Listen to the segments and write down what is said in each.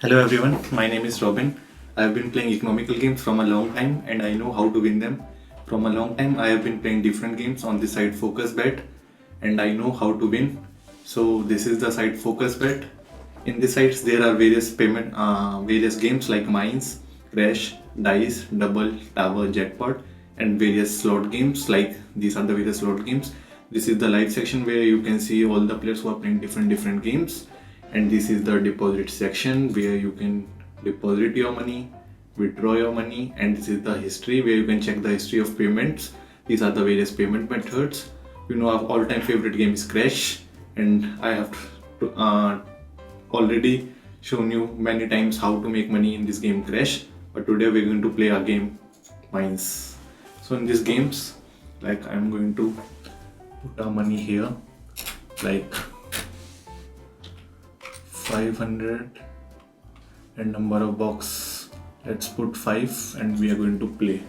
Hello everyone, my name is Robin. I have been playing economical games from a long time and I know how to win them. From a long time I have been playing different games on the site FOCUSBET and I know how to win. So this is the site FOCUSBET. In this sites there are various games like mines, crash, dice, double, tower, jackpot and various slot games like these are the various slot games. This is the live section where you can see all the players who are playing different games, and this is the deposit section where you can deposit your money, withdraw your money, and this is the history where you can check the history of payments. These are the various payment methods. Our all-time favorite game is Crash, and I have already shown you many times how to make money in this game Crash, but today we're going to play a game Mines. So in these games, like I'm going to put our money here, like 500 and number of box, let's put 5 and we are going to play.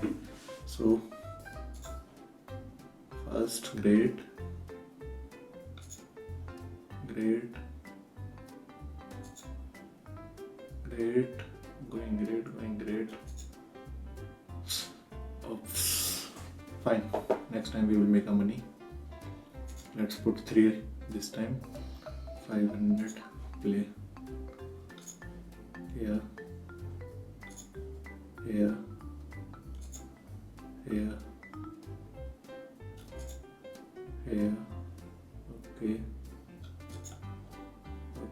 So first great, going great. Oops. Fine, next time we will make our money. Let's put 3 this time. 500, play. Here,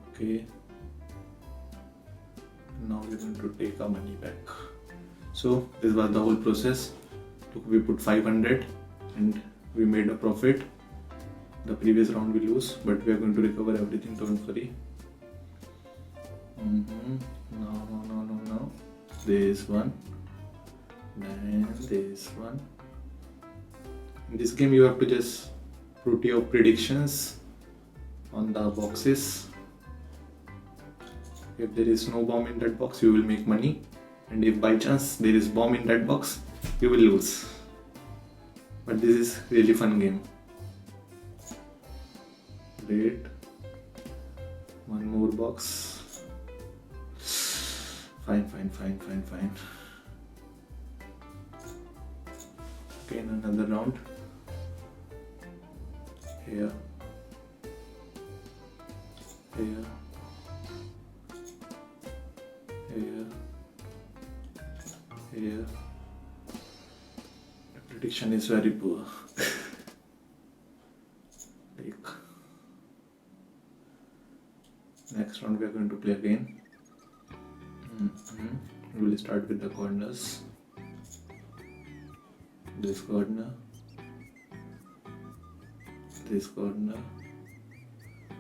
okay, now we're going to take our money back. So this was the whole process. Look, we put 500 and we made a profit. The previous round we lose, but we are going to recover everything, don't worry. No. This one, then this one. In this game you have to just put your predictions on the boxes. If there is no bomb in that box, you will make money, and if by chance there is bomb in that box, you will lose. But this is really fun game. Great. One more box. Fine. Again another round. Here. The prediction is very poor. Next round we are going to play again. We will start with the corners. This corner,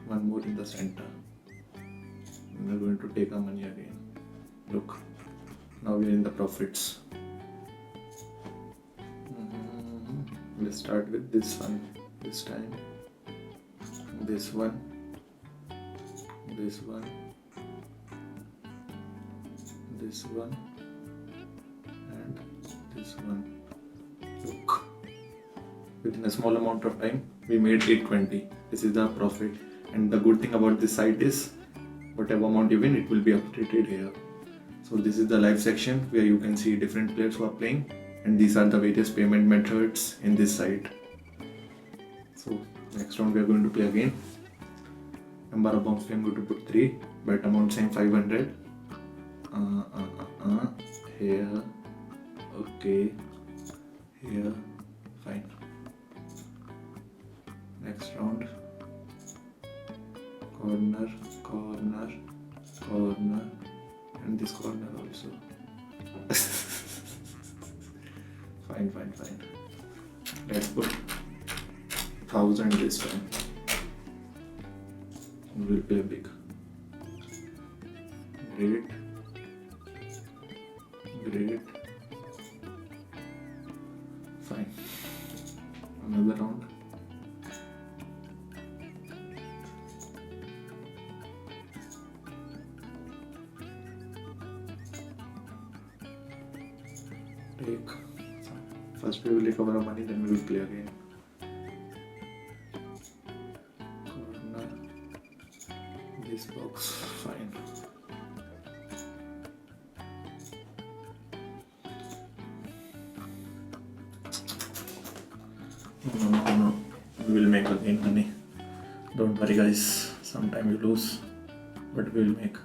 one more in the center. We are going to take our money again. Look, now we are in the profits. Let's start with this one this time. This one, and this one. Look, within a small amount of time we made 820. This is the profit, and the good thing about this site is whatever amount you win, it will be updated here. So this is the live section where you can see different players who are playing, and these are the various payment methods in this site. So next round we are going to play again. Number of bombs we are going to put 3, bet amount same 500. Here, okay, here, fine. Next round, corner, and this corner also. Fine. Let's put 1000 this time. And we'll play big. Great. Fine. Another round. First we will recover our money, then we will play again. Corner. This box, fine. gain money. Don't worry guys, sometime you lose, but we will make.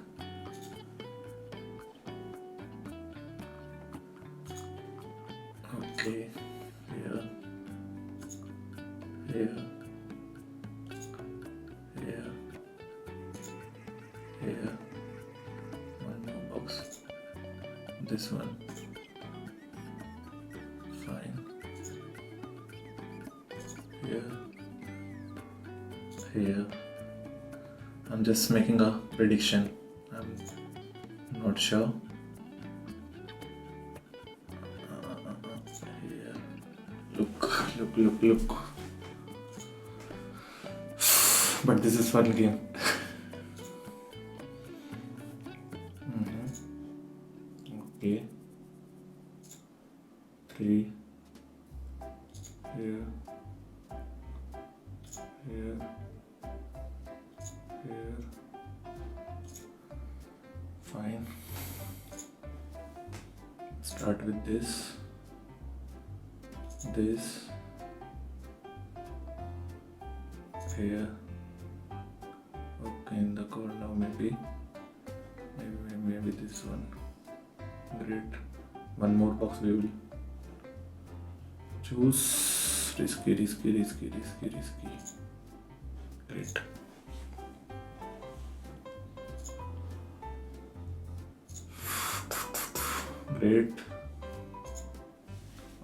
Okay, here, here, here, here, one more box, this one, fine, here, I'm just making a prediction, I'm not sure. Look. But this is fun game. Okay. 3. Here. Fine. Start with this. Here, okay, in the corner maybe this one. Great, one more box we will choose. Risky. Great. Great,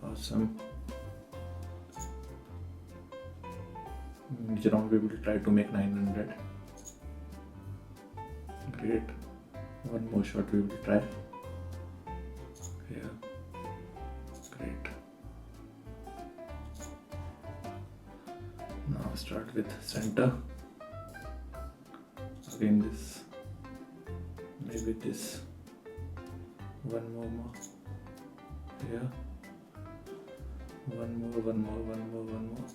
awesome. Each round we will try to make 900. Great. One more shot we will try. Here. Great. Now start with center. Again this. Maybe this. One more. Here. One more.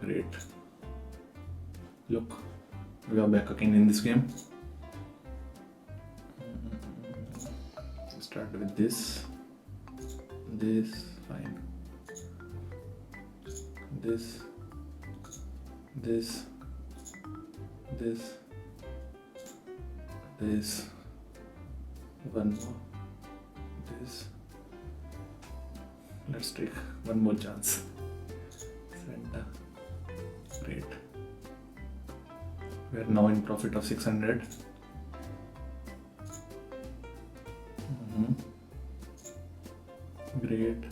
Great. Look, we are back again in this game. Start with this, fine. This, one more, this. Let's take one more chance. Center. Great. We are now in profit of 600. Great.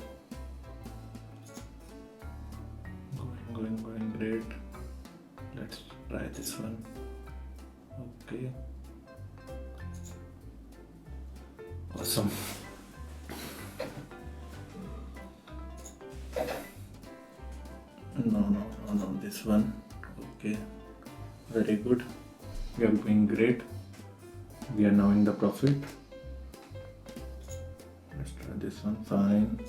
Going great. Let's try this one. Okay. Awesome. No, this one. Okay, very good. We are doing great. We are now in the profit. Let's try this one. Fine.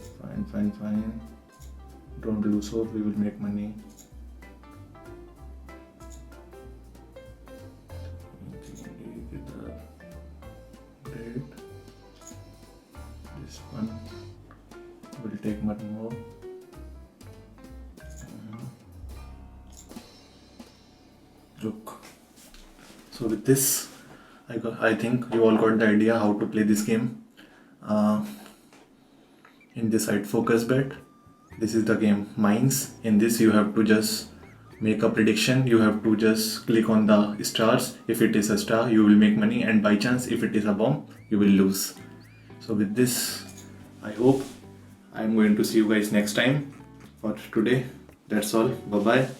Don't lose hope, we will make money. Great. This one will take much more. Look. So with this, I think you all got the idea how to play this game. In this side, FOCUSBET. This is the game Mines. In this, you have to just make a prediction. You have to just click on the stars. If it is a star, you will make money, and by chance, if it is a bomb, you will lose. So with this, I hope I'm going to see you guys next time. For today, that's all. Bye bye.